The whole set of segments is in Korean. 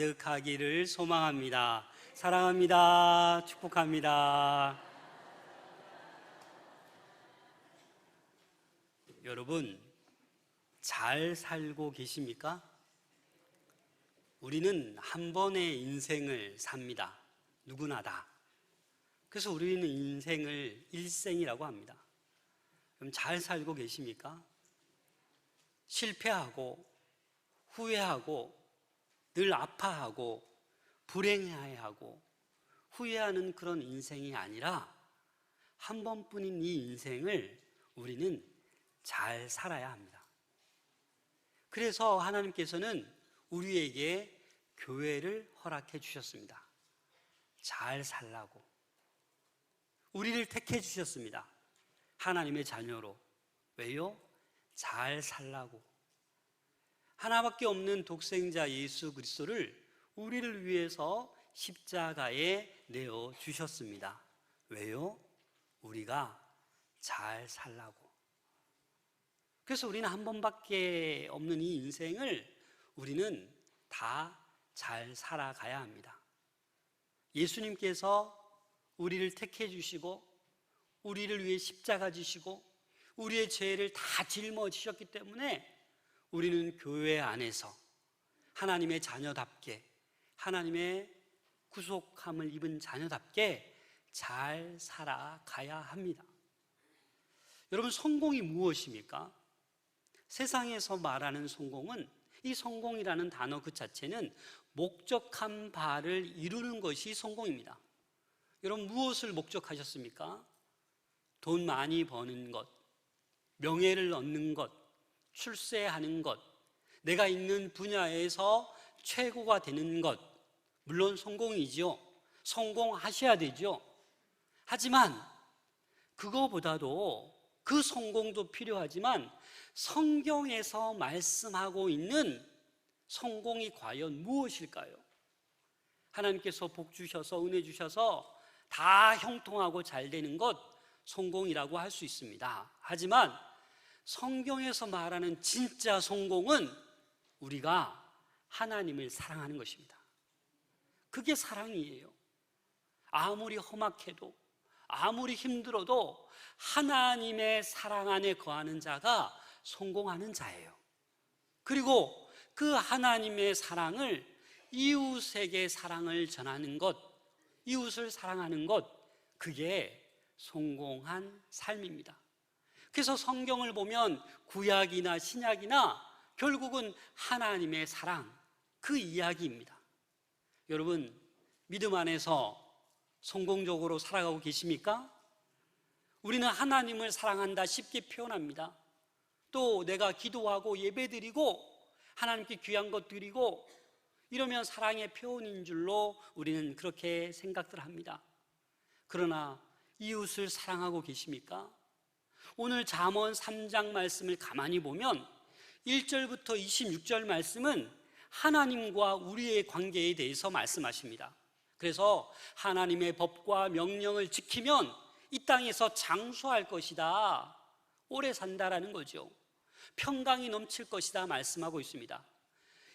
가득하기를 소망합니다. 사랑합니다. 축복합니다. 여러분, 잘 살고 계십니까? 우리는 한 번의 인생을 삽니다. 누구나 다. 그래서 우리는 인생을 일생이라고 합니다. 그럼 잘 살고 계십니까? 실패하고 후회하고 늘 아파하고 불행해하고 후회하는 그런 인생이 아니라 한 번뿐인 이 인생을 우리는 잘 살아야 합니다. 그래서 하나님께서는 우리에게 교회를 허락해 주셨습니다. 잘 살라고. 우리를 택해 주셨습니다. 하나님의 자녀로. 왜요? 잘 살라고. 하나밖에 없는 독생자 예수 그리스도를 우리를 위해서 십자가에 내어 주셨습니다. 왜요? 우리가 잘 살라고. 그래서 우리는 한 번밖에 없는 이 인생을 우리는 다 잘 살아가야 합니다. 예수님께서 우리를 택해 주시고 우리를 위해 십자가 지시고 우리의 죄를 다 짊어지셨기 때문에 우리는 교회 안에서 하나님의 자녀답게, 하나님의 구속함을 입은 자녀답게 잘 살아가야 합니다. 여러분, 성공이 무엇입니까? 세상에서 말하는 성공은, 이 성공이라는 단어 그 자체는 목적한 바를 이루는 것이 성공입니다. 여러분, 무엇을 목적하셨습니까? 돈 많이 버는 것, 명예를 얻는 것, 출세하는 것, 내가 있는 분야에서 최고가 되는 것, 물론 성공이죠. 성공하셔야 되죠. 하지만 그거보다도, 그 성공도 필요하지만 성경에서 말씀하고 있는 성공이 과연 무엇일까요? 하나님께서 복 주셔서 은혜 주셔서 다 형통하고 잘 되는 것 성공이라고 할 수 있습니다. 하지만 성경에서 말하는 진짜 성공은 우리가 하나님을 사랑하는 것입니다. 그게 사랑이에요. 아무리 험악해도 아무리 힘들어도 하나님의 사랑 안에 거하는 자가 성공하는 자예요. 그리고 그 하나님의 사랑을, 이웃에게 사랑을 전하는 것, 이웃을 사랑하는 것, 그게 성공한 삶입니다. 그래서 성경을 보면 구약이나 신약이나 결국은 하나님의 사랑, 그 이야기입니다. 여러분, 믿음 안에서 성공적으로 살아가고 계십니까? 우리는 하나님을 사랑한다 쉽게 표현합니다. 또 내가 기도하고 예배드리고 하나님께 귀한 것 드리고 이러면 사랑의 표현인 줄로 우리는 그렇게 생각들 합니다. 그러나 이웃을 사랑하고 계십니까? 오늘 잠언 3장 말씀을 가만히 보면 1절부터 26절 말씀은 하나님과 우리의 관계에 대해서 말씀하십니다. 그래서 하나님의 법과 명령을 지키면 이 땅에서 장수할 것이다, 오래 산다라는 거죠. 평강이 넘칠 것이다 말씀하고 있습니다.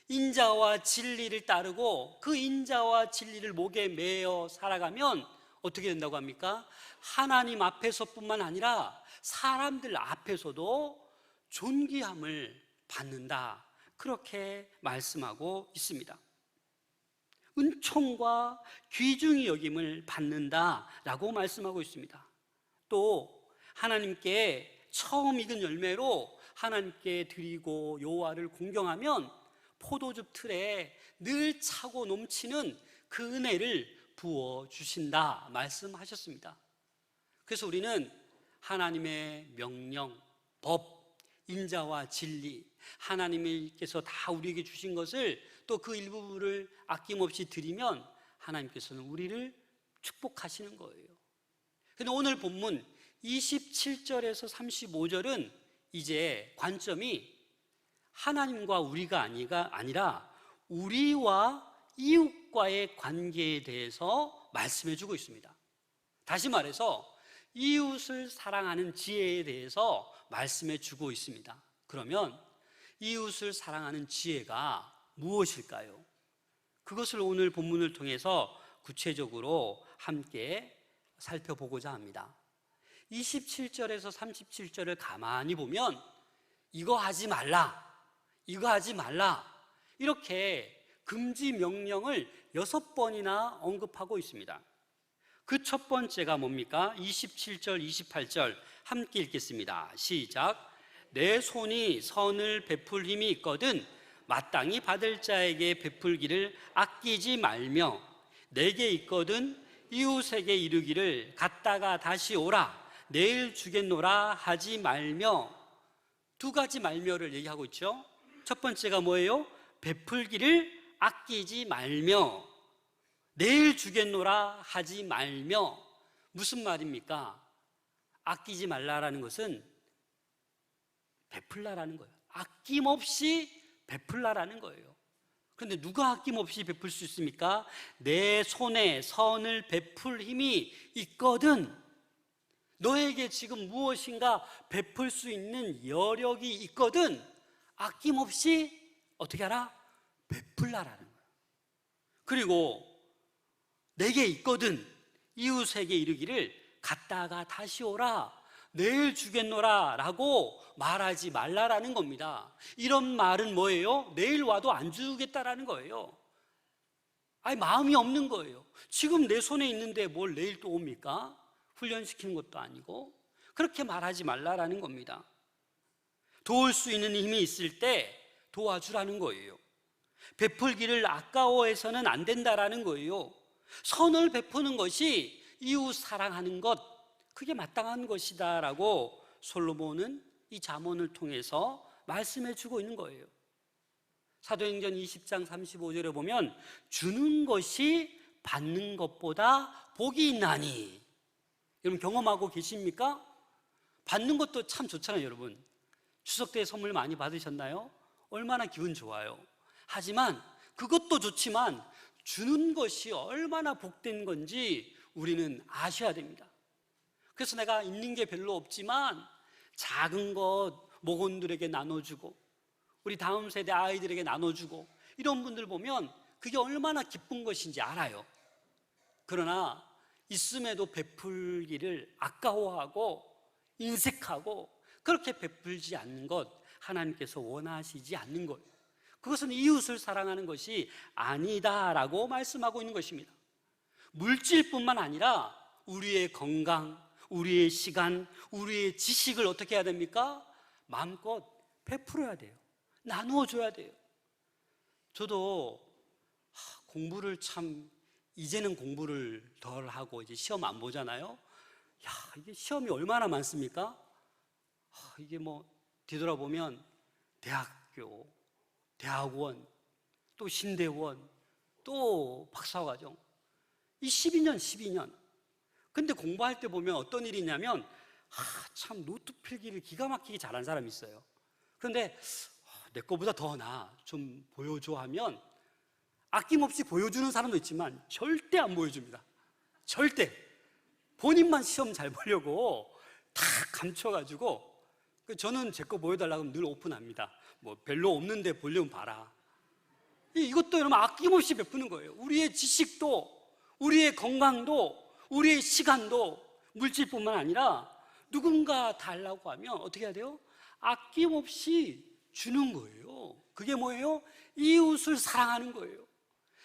인자와 진리를 따르고 그 인자와 진리를 목에 매어 살아가면 어떻게 된다고 합니까? 하나님 앞에서뿐만 아니라 사람들 앞에서도 존귀함을 받는다, 그렇게 말씀하고 있습니다. 은총과 귀중히 여김을 받는다라고 말씀하고 있습니다. 또 하나님께 처음 익은 열매로 하나님께 드리고 여호와를 공경하면 포도즙 틀에 늘 차고 넘치는 그 은혜를 부어주신다 말씀하셨습니다. 그래서 우리는 하나님의 명령, 법, 인자와 진리, 하나님께서 다 우리에게 주신 것을 또 그 일부분을 아낌없이 드리면 하나님께서는 우리를 축복하시는 거예요. 그런데 오늘 본문 27절에서 35절은 이제 관점이 하나님과 우리가 아니라 우리와 이웃과의 관계에 대해서 말씀해 주고 있습니다. 다시 말해서 이웃을 사랑하는 지혜에 대해서 말씀해 주고 있습니다. 그러면 이웃을 사랑하는 지혜가 무엇일까요? 그것을 오늘 본문을 통해서 구체적으로 함께 살펴보고자 합니다. 27절에서 37절을 가만히 보면 이거 하지 말라, 이거 하지 말라, 이렇게 금지 명령을 6번이나 언급하고 있습니다. 그 첫 번째가 뭡니까? 27절, 28절 함께 읽겠습니다. 시작. 내 손이 선을 베풀 힘이 있거든 마땅히 받을 자에게 베풀기를 아끼지 말며 내게 있거든 이웃에게 이르기를 갔다가 다시 오라 내일 주겠노라 하지 말며. 두 가지 말며를 얘기하고 있죠. 첫 번째가 뭐예요? 베풀기를 아끼지 말며 내일 주겠노라 하지 말며. 무슨 말입니까? 아끼지 말라라는 것은 베풀라라는 거예요. 아낌없이 베풀라라는 거예요. 그런데 누가 아낌없이 베풀 수 있습니까? 내 손에 선을 베풀 힘이 있거든. 너에게 지금 무엇인가 베풀 수 있는 여력이 있거든. 아낌없이 어떻게 하라? 베풀라라는 거예요. 그리고 내게 있거든 이웃에게 이르기를 갔다가 다시 오라 내일 주겠노라 라고 말하지 말라라는 겁니다. 이런 말은 뭐예요? 내일 와도 안 주겠다라는 거예요. 아니 마음이 없는 거예요. 지금 내 손에 있는데 뭘 내일 또 옵니까? 훈련시키는 것도 아니고. 그렇게 말하지 말라라는 겁니다. 도울 수 있는 힘이 있을 때 도와주라는 거예요. 베풀기를 아까워해서는 안 된다라는 거예요. 선을 베푸는 것이 이웃 사랑하는 것, 그게 마땅한 것이다 라고 솔로몬은 이 잠언을 통해서 말씀해 주고 있는 거예요. 사도행전 20장 35절에 보면 주는 것이 받는 것보다 복이 있나니. 여러분 경험하고 계십니까? 받는 것도 참 좋잖아요. 여러분 추석 때 선물 많이 받으셨나요? 얼마나 기분 좋아요. 하지만 그것도 좋지만 주는 것이 얼마나 복된 건지 우리는 아셔야 됩니다. 그래서 내가 있는 게 별로 없지만 작은 것 목원들에게 나눠주고 우리 다음 세대 아이들에게 나눠주고 이런 분들 보면 그게 얼마나 기쁜 것인지 알아요. 그러나 있음에도 베풀기를 아까워하고 인색하고 그렇게 베풀지 않는 것, 하나님께서 원하시지 않는 것, 그것은 이웃을 사랑하는 것이 아니다라고 말씀하고 있는 것입니다. 물질뿐만 아니라 우리의 건강, 우리의 시간, 우리의 지식을 어떻게 해야 됩니까? 마음껏 베풀어야 돼요. 나누어줘야 돼요. 저도 공부를 참 이제는 공부를 덜 하고 이제 시험 안 보잖아요. 이게 시험이 얼마나 많습니까? 이게 뭐 뒤돌아보면 대학교, 대학원, 또 신대원, 또 박사과정, 이 12년. 근데 공부할 때 보면 어떤 일이 있냐면 참 노트 필기를 기가 막히게 잘하는 사람이 있어요. 그런데 내 거보다 더 나아, 좀 보여줘 하면 아낌없이 보여주는 사람도 있지만 절대 안 보여줍니다. 절대. 본인만 시험 잘 보려고 다 감춰가지고. 저는 제 거 보여달라고 하면 늘 오픈합니다. 뭐 별로 없는데 보려면 봐라. 이것도 여러분 아낌없이 베푸는 거예요. 우리의 지식도, 우리의 건강도, 우리의 시간도, 물질뿐만 아니라 누군가 달라고 하면 어떻게 해야 돼요? 아낌없이 주는 거예요. 그게 뭐예요? 이웃을 사랑하는 거예요.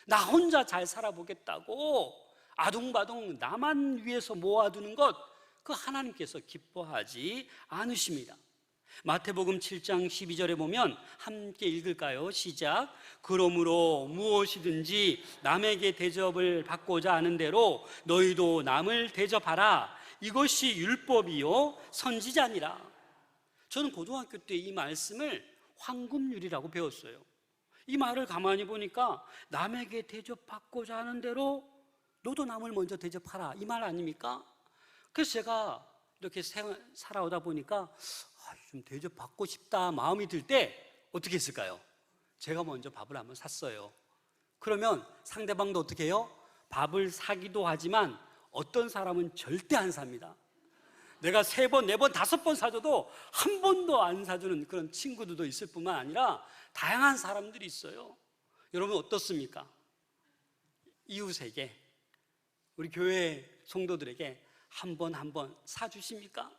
나 혼자 잘 살아보겠다고 아둥바둥 나만 위해서 모아두는 것, 그 하나님께서 기뻐하지 않으십니다. 마태복음 7장 12절에 보면 함께 읽을까요? 시작. 그러므로 무엇이든지 남에게 대접을 받고자 하는 대로 너희도 남을 대접하라. 이것이 율법이요 선지자니라. 저는 고등학교 때 이 말씀을 황금률이라고 배웠어요. 이 말을 가만히 보니까 남에게 대접받고자 하는 대로 너도 남을 먼저 대접하라, 이 말 아닙니까? 그래서 제가 이렇게 살아오다 보니까 좀 대접받고 싶다 마음이 들 때 어떻게 했을까요? 제가 먼저 밥을 한번 샀어요. 그러면 상대방도 어떻게 해요? 밥을 사기도 하지만 어떤 사람은 절대 안 삽니다. 내가 3번, 4번, 5번 사줘도 한 번도 안 사주는 그런 친구들도 있을 뿐만 아니라 다양한 사람들이 있어요. 여러분 어떻습니까? 이웃에게, 우리 교회 성도들에게 한 번 사주십니까?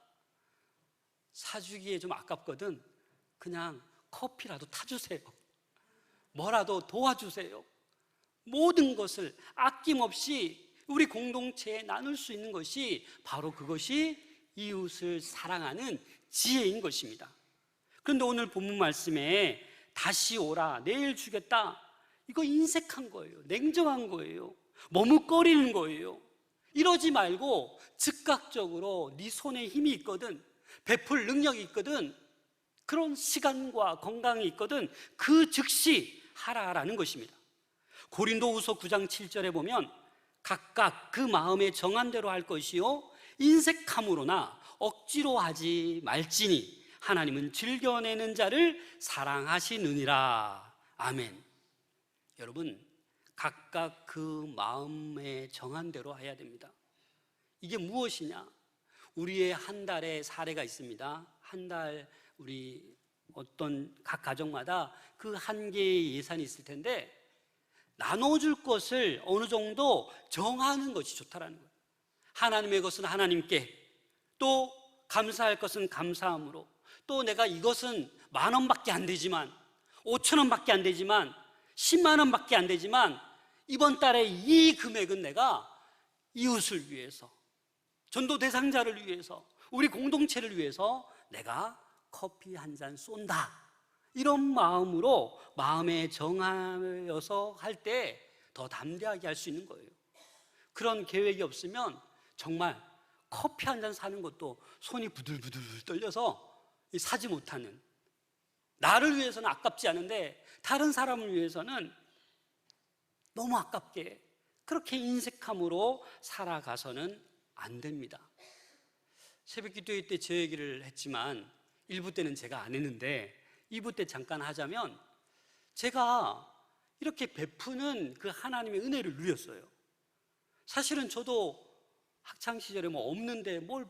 사주기에 좀 아깝거든. 그냥 커피라도 타주세요. 뭐라도 도와주세요. 모든 것을 아낌없이 우리 공동체에 나눌 수 있는 것이 바로 그것이 이웃을 사랑하는 지혜인 것입니다. 그런데 오늘 본문 말씀에 다시 오라, 내일 주겠다, 이거 인색한 거예요. 냉정한 거예요. 머뭇거리는 거예요. 이러지 말고 즉각적으로 네 손에 힘이 있거든, 베풀 능력이 있거든, 그런 시간과 건강이 있거든, 그 즉시 하라라는 것입니다. 고린도후서 9장 7절에 보면 각각 그 마음에 정한 대로 할 것이요 인색함으로나 억지로 하지 말지니 하나님은 즐겨내는 자를 사랑하시느니라. 아멘. 여러분, 각각 그 마음에 정한 대로 해야 됩니다. 이게 무엇이냐? 우리의 한 달의 사례가 있습니다. 한 달 우리 어떤 각 가정마다 그 한 개의 예산이 있을 텐데 나눠줄 것을 어느 정도 정하는 것이 좋다라는 거예요. 하나님의 것은 하나님께, 또 감사할 것은 감사함으로, 또 내가 이것은 10,000원밖에 안 되지만, 5,000원밖에 안 되지만, 10만 원밖에 안 되지만 이번 달에 이 금액은 내가 이웃을 위해서, 전도 대상자를 위해서, 우리 공동체를 위해서 내가 커피 한 잔 쏜다, 이런 마음으로 마음에 정하여서 할 때 더 담대하게 할 수 있는 거예요. 그런 계획이 없으면 정말 커피 한 잔 사는 것도 손이 부들부들 떨려서 사지 못하는, 나를 위해서는 아깝지 않은데 다른 사람을 위해서는 너무 아깝게 그렇게 인색함으로 살아가서는 안 됩니다. 새벽 기도회 때 제 얘기를 했지만 1부 때는 제가 안 했는데 2부 때 잠깐 하자면, 제가 이렇게 베푸는 그 하나님의 은혜를 누렸어요. 사실은 저도 학창시절에 뭐 없는데 뭘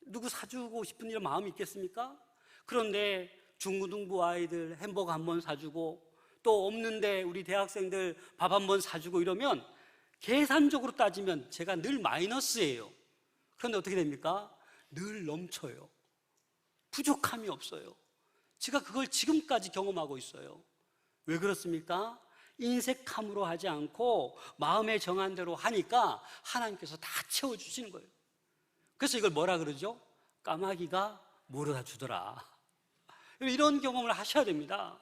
누구 사주고 싶은 이런 마음이 있겠습니까? 그런데 중고등부 아이들 햄버거 한 번 사주고, 또 없는데 우리 대학생들 밥 한 번 사주고 이러면 계산적으로 따지면 제가 늘 마이너스예요. 그런데 어떻게 됩니까? 늘 넘쳐요. 부족함이 없어요. 제가 그걸 지금까지 경험하고 있어요. 왜 그렇습니까? 인색함으로 하지 않고 마음에 정한 대로 하니까 하나님께서 다 채워주시는 거예요. 그래서 이걸 뭐라 그러죠? 까마귀가 물어다 주더라. 이런 경험을 하셔야 됩니다.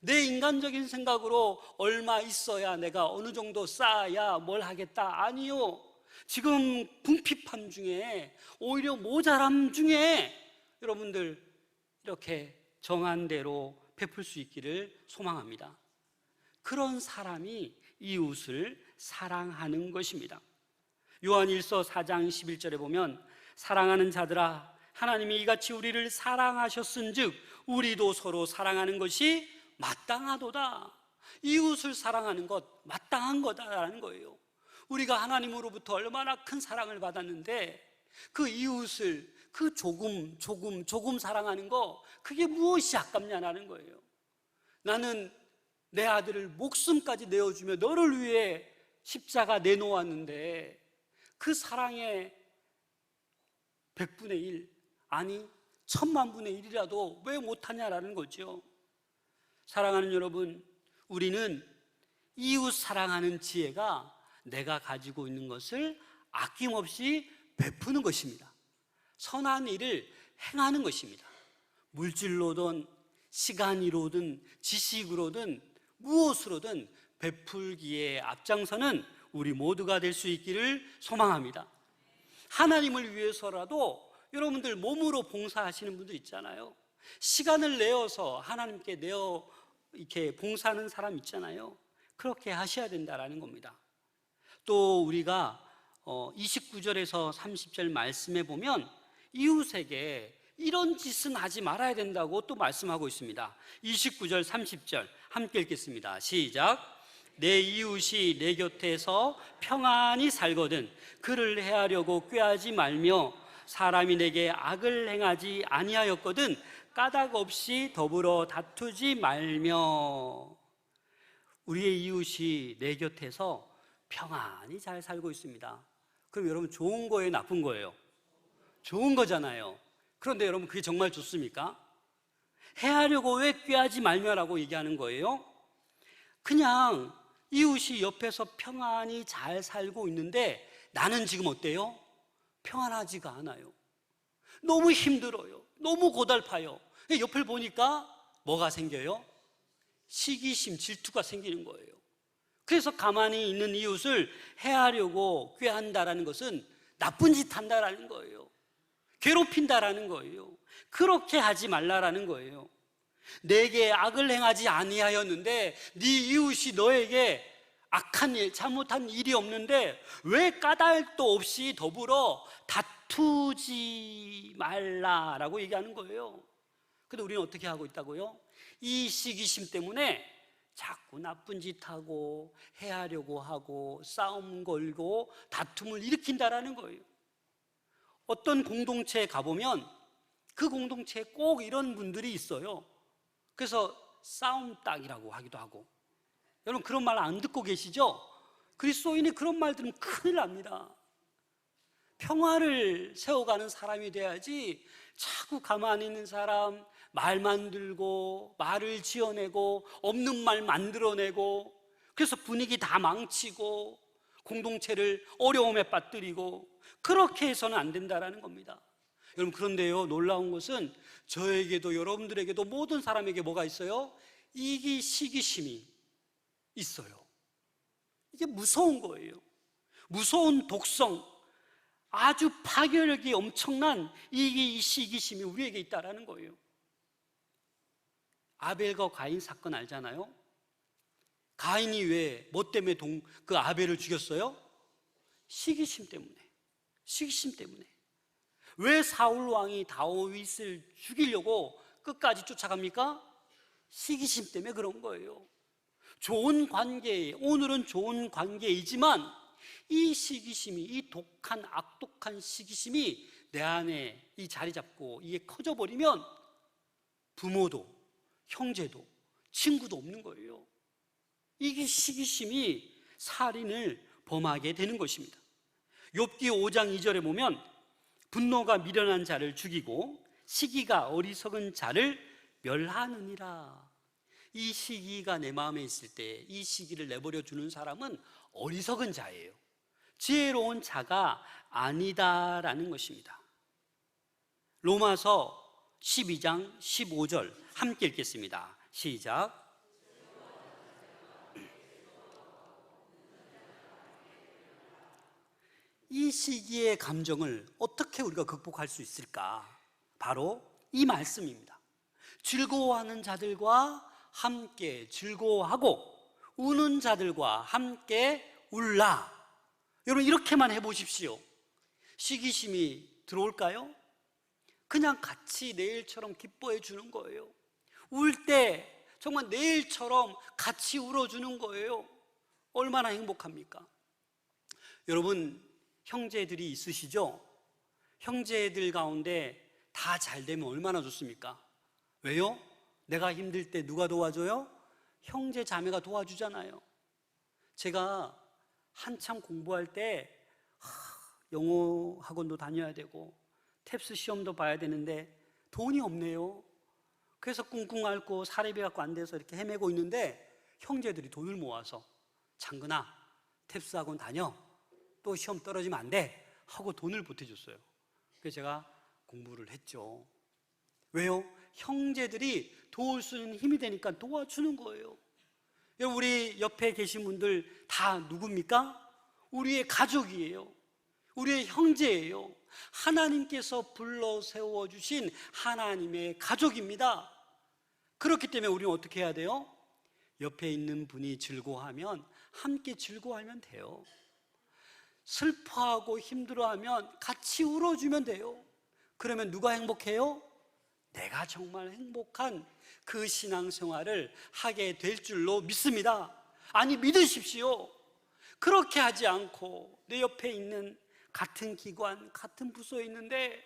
내 인간적인 생각으로 얼마 있어야, 내가 어느 정도 쌓아야 뭘 하겠다, 아니요. 지금 궁핍함 중에, 오히려 모자람 중에 여러분들 이렇게 정한 대로 베풀 수 있기를 소망합니다. 그런 사람이 이웃을 사랑하는 것입니다. 요한일서 4장 11절에 보면 사랑하는 자들아, 하나님이 이같이 우리를 사랑하셨은즉 우리도 서로 사랑하는 것이 마땅하도다. 이웃을 사랑하는 것 마땅한 거다라는 거예요. 우리가 하나님으로부터 얼마나 큰 사랑을 받았는데 그 이웃을 그 조금 사랑하는 거, 그게 무엇이 아깝냐라는 거예요. 나는 내 아들을 목숨까지 내어주며 너를 위해 십자가 내놓았는데 그 사랑의 100분의 1, 아니 10,000,000분의 1이라도 왜 못하냐라는 거죠. 사랑하는 여러분, 우리는 이웃 사랑하는 지혜가 내가 가지고 있는 것을 아낌없이 베푸는 것입니다. 선한 일을 행하는 것입니다. 물질로든 시간이로든 지식으로든 무엇으로든 베풀기에 앞장서는 우리 모두가 될 수 있기를 소망합니다. 하나님을 위해서라도 여러분들 몸으로 봉사하시는 분들 있잖아요. 시간을 내어서 하나님께 이렇게 봉사하는 사람 있잖아요. 그렇게 하셔야 된다라는 겁니다. 또 우리가 29절에서 30절 말씀에 보면 이웃에게 이런 짓은 하지 말아야 된다고 또 말씀하고 있습니다. 29절 30절 함께 읽겠습니다. 시작. 내 이웃이 내 곁에서 평안히 살거든 그를 해하려고 꾀하지 말며 사람이 내게 악을 행하지 아니하였거든 까닭 없이 더불어 다투지 말며. 우리의 이웃이 내 곁에서 평안히 잘 살고 있습니다. 그럼 여러분 좋은 거예요, 나쁜 거예요? 좋은 거잖아요. 그런데 여러분 그게 정말 좋습니까? 해하려고 왜 꾀하지 말며라고 얘기하는 거예요? 그냥 이웃이 옆에서 평안히 잘 살고 있는데 나는 지금 어때요? 평안하지가 않아요. 너무 힘들어요. 너무 고달파요. 옆을 보니까 뭐가 생겨요? 시기심, 질투가 생기는 거예요. 그래서 가만히 있는 이웃을 해하려고 꾀한다라는 것은 나쁜 짓 한다라는 거예요. 괴롭힌다라는 거예요. 그렇게 하지 말라라는 거예요. 내게 악을 행하지 아니하였는데 네 이웃이 너에게 악한 일, 잘못한 일이 없는데 왜 까닭도 없이 더불어 다투지 말라라고 얘기하는 거예요. 근데 우리는 어떻게 하고 있다고요? 이 시기심 때문에 자꾸 나쁜 짓 하고 해하려고 하고 싸움 걸고 다툼을 일으킨다라는 거예요. 어떤 공동체에 가보면 그 공동체에 꼭 이런 분들이 있어요. 그래서 싸움닭이라고 하기도 하고. 여러분 그런 말 안 듣고 계시죠? 그리스도인이 그런 말 들으면 큰일 납니다. 평화를 세워가는 사람이 돼야지 자꾸 가만히 있는 사람, 말만 들고 말을 지어내고 없는 말 만들어내고 그래서 분위기 다 망치고 공동체를 어려움에 빠뜨리고 그렇게 해서는 안 된다라는 겁니다. 여러분 그런데요, 놀라운 것은 저에게도 여러분들에게도 모든 사람에게 뭐가 있어요? 이기 시기심이 있어요. 이게 무서운 거예요. 무서운 독성, 아주 파괴력이 엄청난 이 시기심이 우리에게 있다라는 거예요. 아벨과 가인 사건 알잖아요? 가인이 왜 뭐 때문에 그 아벨을 죽였어요? 시기심 때문에. 시기심 때문에. 왜 사울 왕이 다윗을 죽이려고 끝까지 쫓아갑니까? 시기심 때문에 그런 거예요. 좋은 관계, 오늘은 좋은 관계이지만 이 시기심이, 이 독한 악독한 시기심이 내 안에 이 자리 잡고 이게 커져버리면 부모도 형제도 친구도 없는 거예요. 이게 시기심이 살인을 범하게 되는 것입니다. 욥기 5장 2절에 보면 분노가 미련한 자를 죽이고 시기가 어리석은 자를 멸하느니라. 이 시기가 내 마음에 있을 때 이 시기를 내버려 두는 사람은 어리석은 자예요. 지혜로운 자가 아니다라는 것입니다. 로마서 12장 15절 함께 읽겠습니다. 시작. 이 시기의 감정을 어떻게 우리가 극복할 수 있을까? 바로 이 말씀입니다. 즐거워하는 자들과 함께 즐거워하고 우는 자들과 함께 울라. 여러분 이렇게만 해보십시오. 시기심이 들어올까요? 그냥 같이 내일처럼 기뻐해 주는 거예요. 울 때 정말 내일처럼 같이 울어주는 거예요. 얼마나 행복합니까? 여러분 형제들이 있으시죠? 형제들 가운데 다 잘 되면 얼마나 좋습니까? 왜요? 내가 힘들 때 누가 도와줘요? 형제 자매가 도와주잖아요. 제가 한참 공부할 때 영어 학원도 다녀야 되고 탭스 시험도 봐야 되는데 돈이 없네요. 그래서 꿍꿍 앓고 사례비 갖고 안 돼서 이렇게 헤매고 있는데 형제들이 돈을 모아서 장근아 탭스 학원 다녀, 또 시험 떨어지면 안 돼 하고 돈을 보태줬어요. 그래서 제가 공부를 했죠. 왜요? 형제들이 도울 수 있는 힘이 되니까 도와주는 거예요. 여러분 우리 옆에 계신 분들 다 누굽니까? 우리의 가족이에요. 우리의 형제예요. 하나님께서 불러 세워주신 하나님의 가족입니다. 그렇기 때문에 우리는 어떻게 해야 돼요? 옆에 있는 분이 즐거워하면 함께 즐거워하면 돼요. 슬퍼하고 힘들어하면 같이 울어주면 돼요. 그러면 누가 행복해요? 내가 정말 행복한 그 신앙생활을 하게 될 줄로 믿습니다. 아니 믿으십시오. 그렇게 하지 않고 내 옆에 있는 같은 기관, 같은 부서에 있는데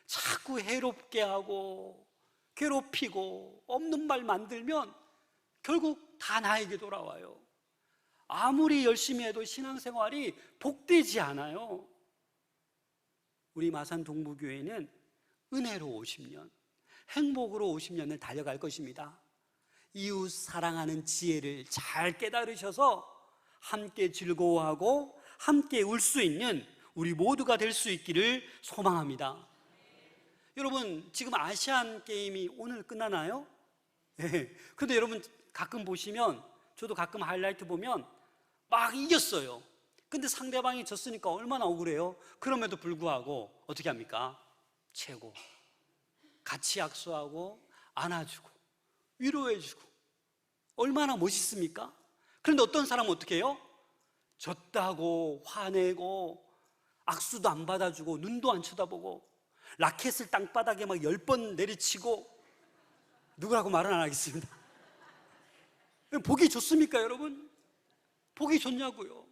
자꾸 해롭게 하고 괴롭히고 없는 말 만들면 결국 다 나에게 돌아와요. 아무리 열심히 해도 신앙생활이 복되지 않아요. 우리 마산 동부교회는 은혜로 50년, 행복으로 50년을 달려갈 것입니다. 이웃 사랑하는 지혜를 잘 깨달으셔서 함께 즐거워하고 함께 울 수 있는 우리 모두가 될 수 있기를 소망합니다. 여러분, 지금 아시안 게임이 오늘 끝나나요? 네. 근데 여러분 가끔 보시면, 저도 가끔 하이라이트 보면 막 이겼어요. 근데 상대방이 졌으니까 얼마나 억울해요. 그럼에도 불구하고 어떻게 합니까? 최고. 같이 악수하고 안아주고 위로해주고 얼마나 멋있습니까? 그런데 어떤 사람은 어떻게 해요? 졌다고 화내고 악수도 안 받아주고 눈도 안 쳐다보고 라켓을 땅바닥에 막 10번 내리치고, 누구라고 말은 안 하겠습니다. 보기 좋습니까, 여러분? 보기 좋냐고요?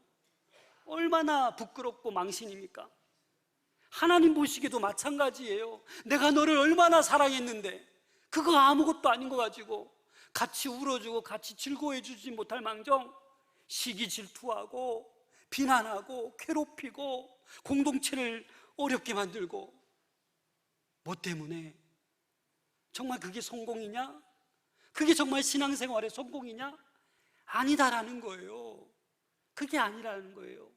얼마나 부끄럽고 망신입니까? 하나님 보시기에도 마찬가지예요. 내가 너를 얼마나 사랑했는데 그거 아무것도 아닌 거 가지고 같이 울어주고 같이 즐거워해주지 못할 망정 시기 질투하고 비난하고 괴롭히고 공동체를 어렵게 만들고, 뭐 때문에? 정말 그게 성공이냐? 그게 정말 신앙생활의 성공이냐? 아니다라는 거예요. 그게 아니라는 거예요.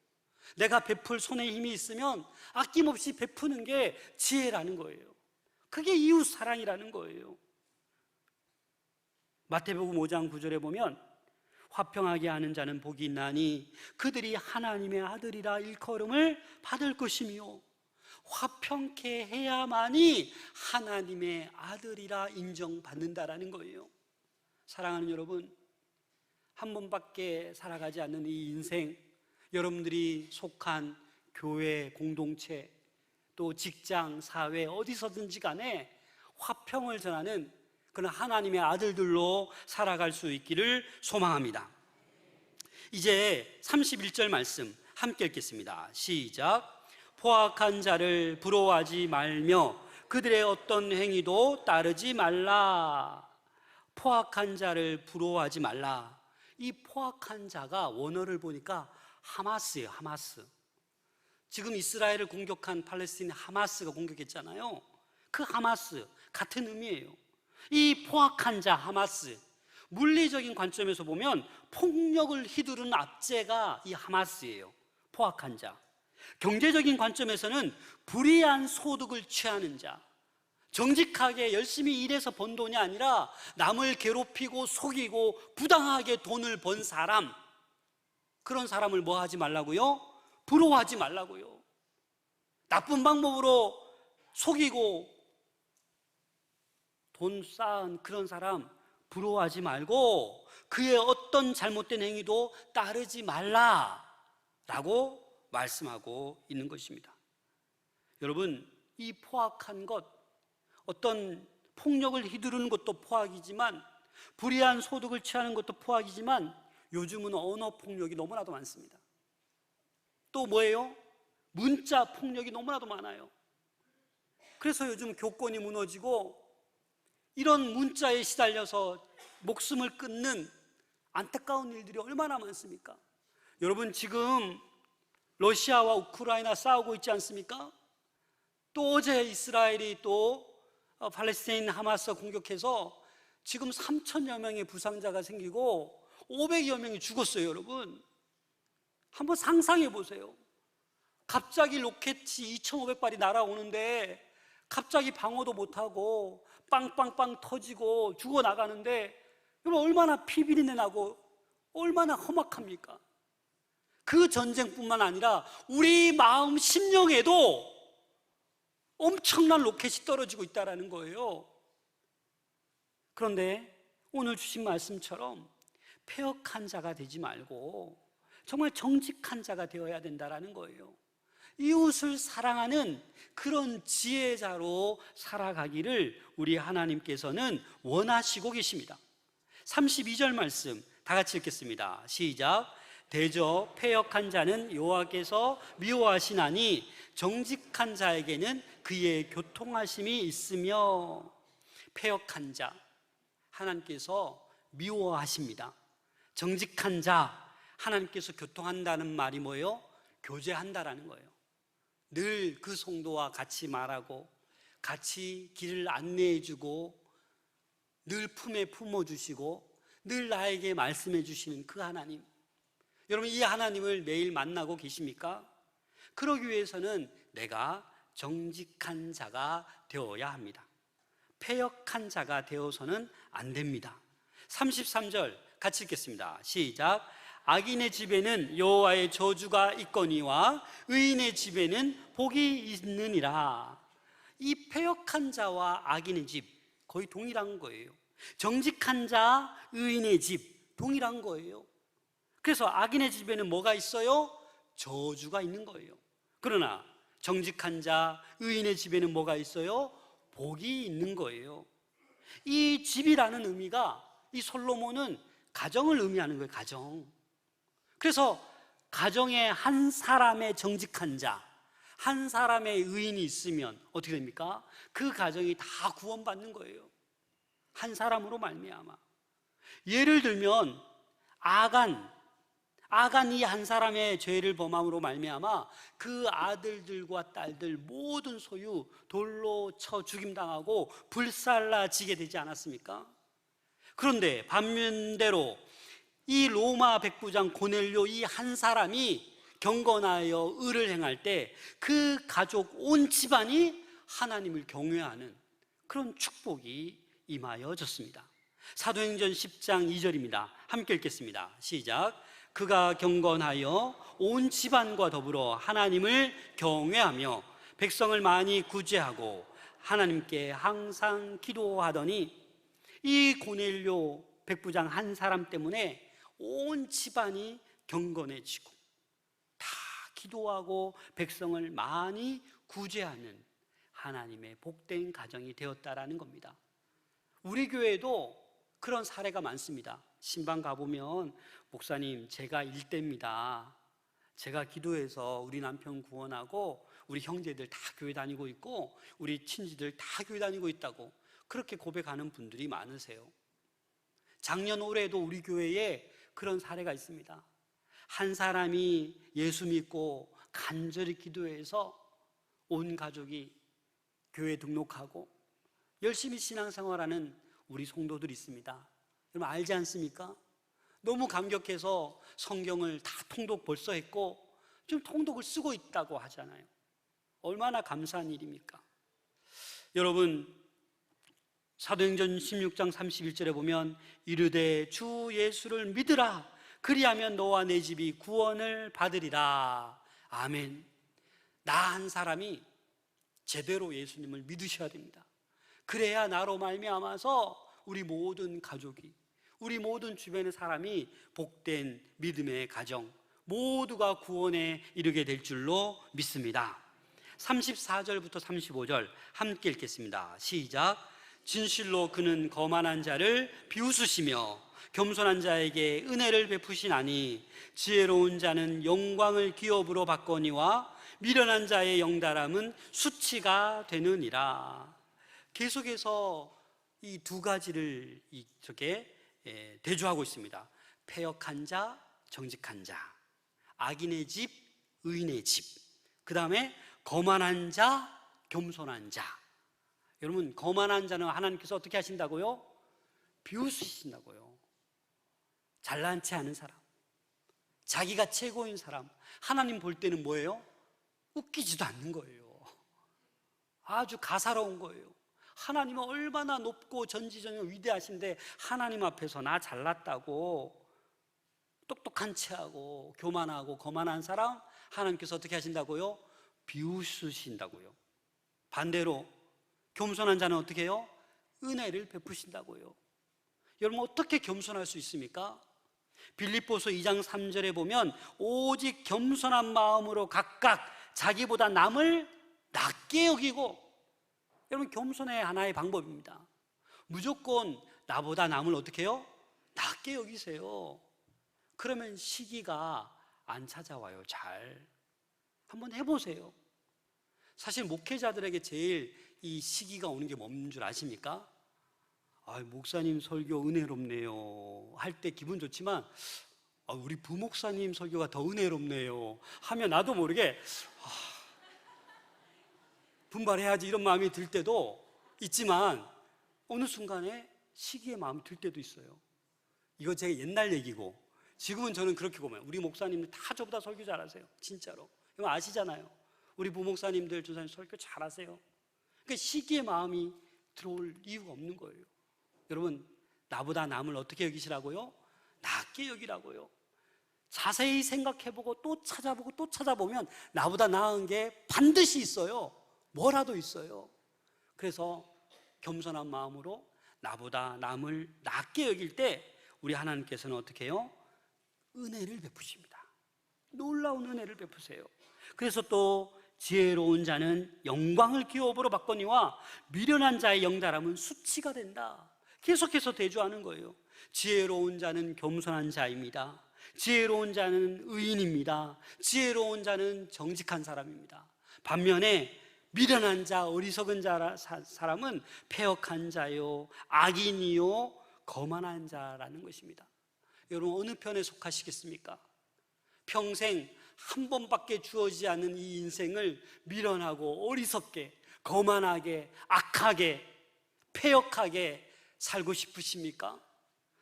내가 베풀 손에 힘이 있으면 아낌없이 베푸는 게 지혜라는 거예요. 그게 이웃 사랑이라는 거예요. 마태복음 5장 9절에 보면 화평하게 하는 자는 복이 있나니 그들이 하나님의 아들이라 일컬음을 받을 것이며, 화평케 해야만이 하나님의 아들이라 인정받는다라는 거예요. 사랑하는 여러분, 한 번밖에 살아가지 않는 이 인생, 여러분들이 속한 교회, 공동체, 또 직장, 사회, 어디서든지 간에 화평을 전하는 그런 하나님의 아들들로 살아갈 수 있기를 소망합니다. 이제 31절 말씀 함께 읽겠습니다. 시작. 포악한 자를 부러워하지 말며 그들의 어떤 행위도 따르지 말라. 포악한 자를 부러워하지 말라. 이 포악한 자가 원어를 보니까 하마스예요. 하마스. 지금 이스라엘을 공격한 팔레스타인 하마스가 공격했잖아요. 그 하마스 같은 의미예요. 이 포악한 자 하마스, 물리적인 관점에서 보면 폭력을 휘두르는 압제가 이 하마스예요. 포악한 자. 경제적인 관점에서는 불이한 소득을 취하는 자, 정직하게 열심히 일해서 번 돈이 아니라 남을 괴롭히고 속이고 부당하게 돈을 번 사람, 그런 사람을 뭐 하지 말라고요? 부러워하지 말라고요. 나쁜 방법으로 속이고 돈 쌓은 그런 사람 부러워하지 말고 그의 어떤 잘못된 행위도 따르지 말라라고 말씀하고 있는 것입니다. 여러분, 이 포악한 것, 어떤 폭력을 휘두르는 것도 포악이지만 불이한 소득을 취하는 것도 포악이지만 요즘은 언어 폭력이 너무나도 많습니다. 또 뭐예요? 문자 폭력이 너무나도 많아요. 그래서 요즘 교권이 무너지고 이런 문자에 시달려서 목숨을 끊는 안타까운 일들이 얼마나 많습니까? 여러분, 지금 러시아와 우크라이나 싸우고 있지 않습니까? 또 어제 이스라엘이 또 팔레스타인 하마스가 공격해서 지금 3천여 명의 부상자가 생기고 500여 명이 죽었어요. 여러분, 한번 상상해 보세요. 갑자기 로켓이 2,500발이 날아오는데 갑자기 방어도 못하고 빵빵빵 터지고 죽어나가는데 여러분, 얼마나 피비린내 나고 얼마나 험악합니까? 그 전쟁뿐만 아니라 우리 마음 심령에도 엄청난 로켓이 떨어지고 있다는 거예요. 그런데 오늘 주신 말씀처럼 패역한 자가 되지 말고 정말 정직한 자가 되어야 된다는 거예요. 이웃을 사랑하는 그런 지혜자로 살아가기를 우리 하나님께서는 원하시고 계십니다. 32절 말씀 다 같이 읽겠습니다. 시작. 대저 패역한 자는 여호와께서 미워하시나니 정직한 자에게는 그의 교통하심이 있으며. 패역한 자 하나님께서 미워하십니다. 정직한 자 하나님께서 교통한다는 말이 뭐예요? 교제한다라는 거예요. 늘 그 성도와 같이 말하고 같이 길을 안내해주고 늘 품에 품어주시고 늘 나에게 말씀해 주시는 그 하나님, 여러분 이 하나님을 매일 만나고 계십니까? 그러기 위해서는 내가 정직한 자가 되어야 합니다. 패역한 자가 되어서는 안 됩니다. 33절 같이 읽겠습니다. 시작. 악인의 집에는 여호와의 저주가 있거니와 의인의 집에는 복이 있느니라. 이 패역한 자와 악인의 집 거의 동일한 거예요. 정직한 자, 의인의 집 동일한 거예요. 그래서 악인의 집에는 뭐가 있어요? 저주가 있는 거예요. 그러나 정직한 자, 의인의 집에는 뭐가 있어요? 복이 있는 거예요. 이 집이라는 의미가, 이 솔로몬은 가정을 의미하는 거예요. 가정. 그래서 가정에 한 사람의 정직한 자, 한 사람의 의인이 있으면 어떻게 됩니까? 그 가정이 다 구원받는 거예요. 한 사람으로 말미암아. 예를 들면 아간이 한 사람의 죄를 범함으로 말미암아 그 아들들과 딸들 모든 소유 돌로 쳐 죽임당하고 불살라지게 되지 않았습니까? 그런데 반면대로 이 로마 백부장 고넬료 이 한 사람이 경건하여 의를 행할 때 그 가족 온 집안이 하나님을 경외하는 그런 축복이 임하여졌습니다. 사도행전 10장 2절입니다. 함께 읽겠습니다. 시작. 그가 경건하여 온 집안과 더불어 하나님을 경외하며 백성을 많이 구제하고 하나님께 항상 기도하더니, 이 고넬료 백부장 한 사람 때문에 온 집안이 경건해지고 다 기도하고 백성을 많이 구제하는 하나님의 복된 가정이 되었다라는 겁니다. 우리 교회도 그런 사례가 많습니다. 신방 가보면 목사님 제가 일대입니다. 제가 기도해서 우리 남편 구원하고 우리 형제들 다 교회 다니고 있고 우리 친지들 다 교회 다니고 있다고 그렇게 고백하는 분들이 많으세요. 작년 올해도 우리 교회에 그런 사례가 있습니다. 한 사람이 예수 믿고 간절히 기도해서 온 가족이 교회 등록하고 열심히 신앙생활하는 우리 성도들이 있습니다. 여러분 알지 않습니까? 너무 감격해서 성경을 다 통독 벌써 했고 지금 통독을 쓰고 있다고 하잖아요. 얼마나 감사한 일입니까? 여러분 사도행전 16장 31절에 보면 이르되 주 예수를 믿으라 그리하면 너와 내 집이 구원을 받으리라. 아멘. 나 한 사람이 제대로 예수님을 믿으셔야 됩니다. 그래야 나로 말미암아서 우리 모든 가족이, 우리 모든 주변의 사람이 복된 믿음의 가정 모두가 구원에 이르게 될 줄로 믿습니다. 34절부터 35절 함께 읽겠습니다. 시작. 진실로 그는 거만한 자를 비웃으시며 겸손한 자에게 은혜를 베푸시나니 지혜로운 자는 영광을 기업으로 받거니와 미련한 자의 영달함은 수치가 되느니라. 계속해서 이 두 가지를 이렇게 대조하고 있습니다. 패역한 자, 정직한 자, 악인의 집, 의인의 집, 그 다음에 거만한 자, 겸손한 자. 여러분 거만한 자는 하나님께서 어떻게 하신다고요? 비웃으신다고요. 잘난 체 하는 사람, 자기가 최고인 사람, 하나님 볼 때는 뭐예요? 웃기지도 않는 거예요. 아주 가사로운 거예요. 하나님은 얼마나 높고 전지전능 위대하신데 하나님 앞에서 나 잘났다고 똑똑한 체하고 교만하고 거만한 사람 하나님께서 어떻게 하신다고요? 비웃으신다고요. 반대로 겸손한 자는 어떻게 해요? 은혜를 베푸신다고요. 여러분 어떻게 겸손할 수 있습니까? 빌립보서 2장 3절에 보면 오직 겸손한 마음으로 각각 자기보다 남을 낮게 여기고, 여러분 겸손의 하나의 방법입니다. 무조건 나보다 남을 어떻게 해요? 낮게 여기세요. 그러면 시기가 안 찾아와요. 잘 한번 해보세요. 사실 목회자들에게 제일 이 시기가 오는 게 뭔 줄 아십니까? 목사님 설교 은혜롭네요 할 때 기분 좋지만 우리 부목사님 설교가 더 은혜롭네요 하면 나도 모르게 분발해야지 이런 마음이 들 때도 있지만 어느 순간에 시기의 마음이 들 때도 있어요. 이거 제 옛날 얘기고, 지금은 저는 그렇게 보면 우리 목사님들 다 저보다 설교 잘하세요. 진짜로. 이거 아시잖아요. 우리 부목사님들, 조사님 설교 잘하세요. 그러니까 시기의 마음이 들어올 이유가 없는 거예요. 여러분, 나보다 남을 어떻게 여기시라고요? 낮게 여기라고요. 자세히 생각해보고 또 찾아보고 또 찾아보면 나보다 나은 게 반드시 있어요. 뭐라도 있어요. 그래서 겸손한 마음으로 나보다 남을 낮게 여길 때 우리 하나님께서는 어떻게 해요? 은혜를 베푸십니다. 놀라운 은혜를 베푸세요. 그래서 또 지혜로운 자는 영광을 기업으로 받거니와 미련한 자의 영달함은 수치가 된다. 계속해서 대조하는 거예요. 지혜로운 자는 겸손한 자입니다. 지혜로운 자는 의인입니다. 지혜로운 자는 정직한 사람입니다. 반면에 미련한 자, 어리석은 사람은 패역한 자요, 악인이요, 거만한 자라는 것입니다. 여러분, 어느 편에 속하시겠습니까? 평생 한 번밖에 주어지지 않는 이 인생을 미련하고 어리석게, 거만하게, 악하게, 패역하게 살고 싶으십니까?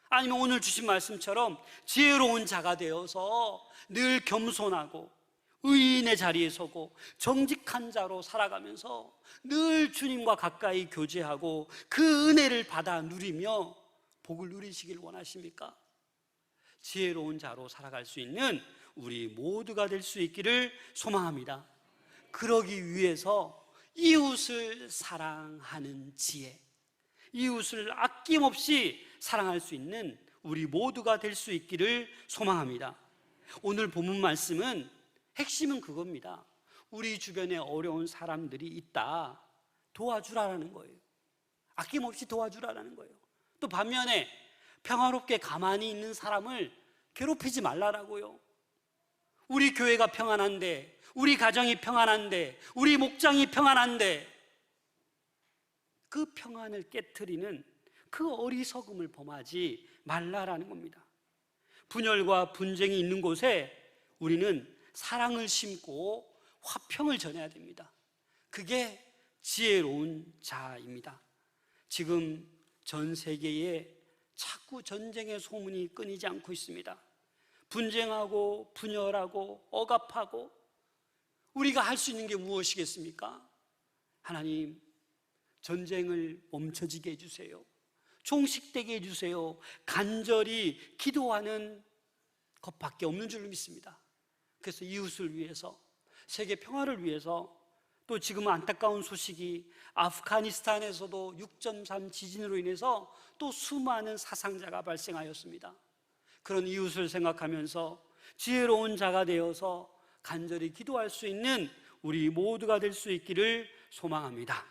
아니면 오늘 주신 말씀처럼 지혜로운 자가 되어서 늘 겸손하고 의인의 자리에 서고 정직한 자로 살아가면서 늘 주님과 가까이 교제하고 그 은혜를 받아 누리며 복을 누리시길 원하십니까? 지혜로운 자로 살아갈 수 있는 우리 모두가 될 수 있기를 소망합니다. 그러기 위해서 이웃을 사랑하는 지혜, 이웃을 아낌없이 사랑할 수 있는 우리 모두가 될 수 있기를 소망합니다. 오늘 본문 말씀은 핵심은 그겁니다. 우리 주변에 어려운 사람들이 있다, 도와주라라는 거예요. 아낌없이 도와주라라는 거예요. 또 반면에 평화롭게 가만히 있는 사람을 괴롭히지 말라라고요. 우리 교회가 평안한데, 우리 가정이 평안한데, 우리 목장이 평안한데 그 평안을 깨트리는 그 어리석음을 범하지 말라라는 겁니다. 분열과 분쟁이 있는 곳에 우리는 사랑을 심고 화평을 전해야 됩니다. 그게 지혜로운 자입니다. 지금 전 세계에 자꾸 전쟁의 소문이 끊이지 않고 있습니다. 분쟁하고 분열하고 억압하고, 우리가 할 수 있는 게 무엇이겠습니까? 하나님, 전쟁을 멈춰지게 해주세요. 종식되게 해주세요. 간절히 기도하는 것밖에 없는 줄로 믿습니다. 그래서 이웃을 위해서, 세계 평화를 위해서, 또 지금 안타까운 소식이 아프가니스탄에서도 6.3 지진으로 인해서 또 수많은 사상자가 발생하였습니다. 그런 이웃을 생각하면서 지혜로운 자가 되어서 간절히 기도할 수 있는 우리 모두가 될 수 있기를 소망합니다.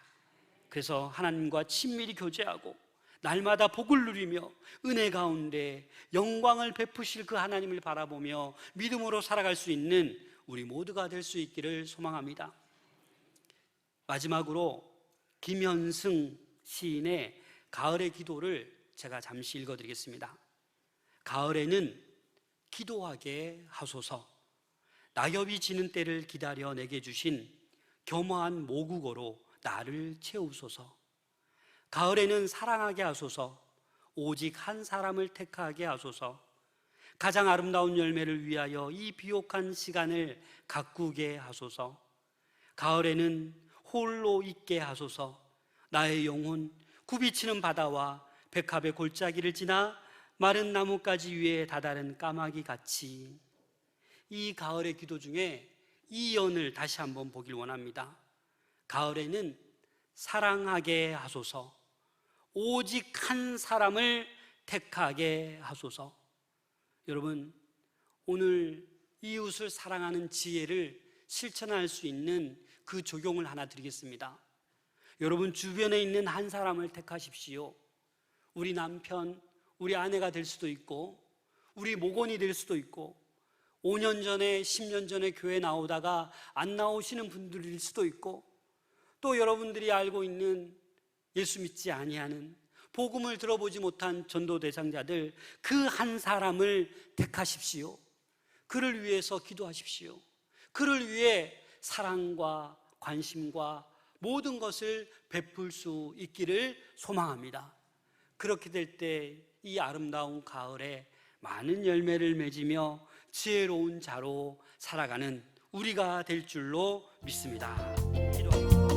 그래서 하나님과 친밀히 교제하고 날마다 복을 누리며 은혜 가운데 영광을 베푸실 그 하나님을 바라보며 믿음으로 살아갈 수 있는 우리 모두가 될 수 있기를 소망합니다. 마지막으로 김현승 시인의 가을의 기도를 제가 잠시 읽어드리겠습니다. 가을에는 기도하게 하소서. 낙엽이 지는 때를 기다려 내게 주신 겸허한 모국어로 나를 채우소서. 가을에는 사랑하게 하소서. 오직 한 사람을 택하게 하소서. 가장 아름다운 열매를 위하여 이 비옥한 시간을 가꾸게 하소서. 가을에는 홀로 있게 하소서. 나의 영혼 굽이치는 바다와 백합의 골짜기를 지나 마른 나뭇가지 위에 다다른 까마귀 같이. 이 가을의 기도 중에 이 연을 다시 한번 보길 원합니다. 가을에는 사랑하게 하소서. 오직 한 사람을 택하게 하소서. 여러분, 오늘 이웃을 사랑하는 지혜를 실천할 수 있는 그 적용을 하나 드리겠습니다. 여러분 주변에 있는 한 사람을 택하십시오. 우리 남편, 우리 아내가 될 수도 있고, 우리 목원이 될 수도 있고, 5년 전에 10년 전에 교회 나오다가 안 나오시는 분들일 수도 있고, 또 여러분들이 알고 있는 예수 믿지 아니하는 복음을 들어보지 못한 전도 대상자들 그 한 사람을 택하십시오. 그를 위해서 기도하십시오. 그를 위해 사랑과 관심과 모든 것을 베풀 수 있기를 소망합니다. 그렇게 될 때 이 아름다운 가을에 많은 열매를 맺으며 지혜로운 자로 살아가는 우리가 될 줄로 믿습니다. 기도합니다.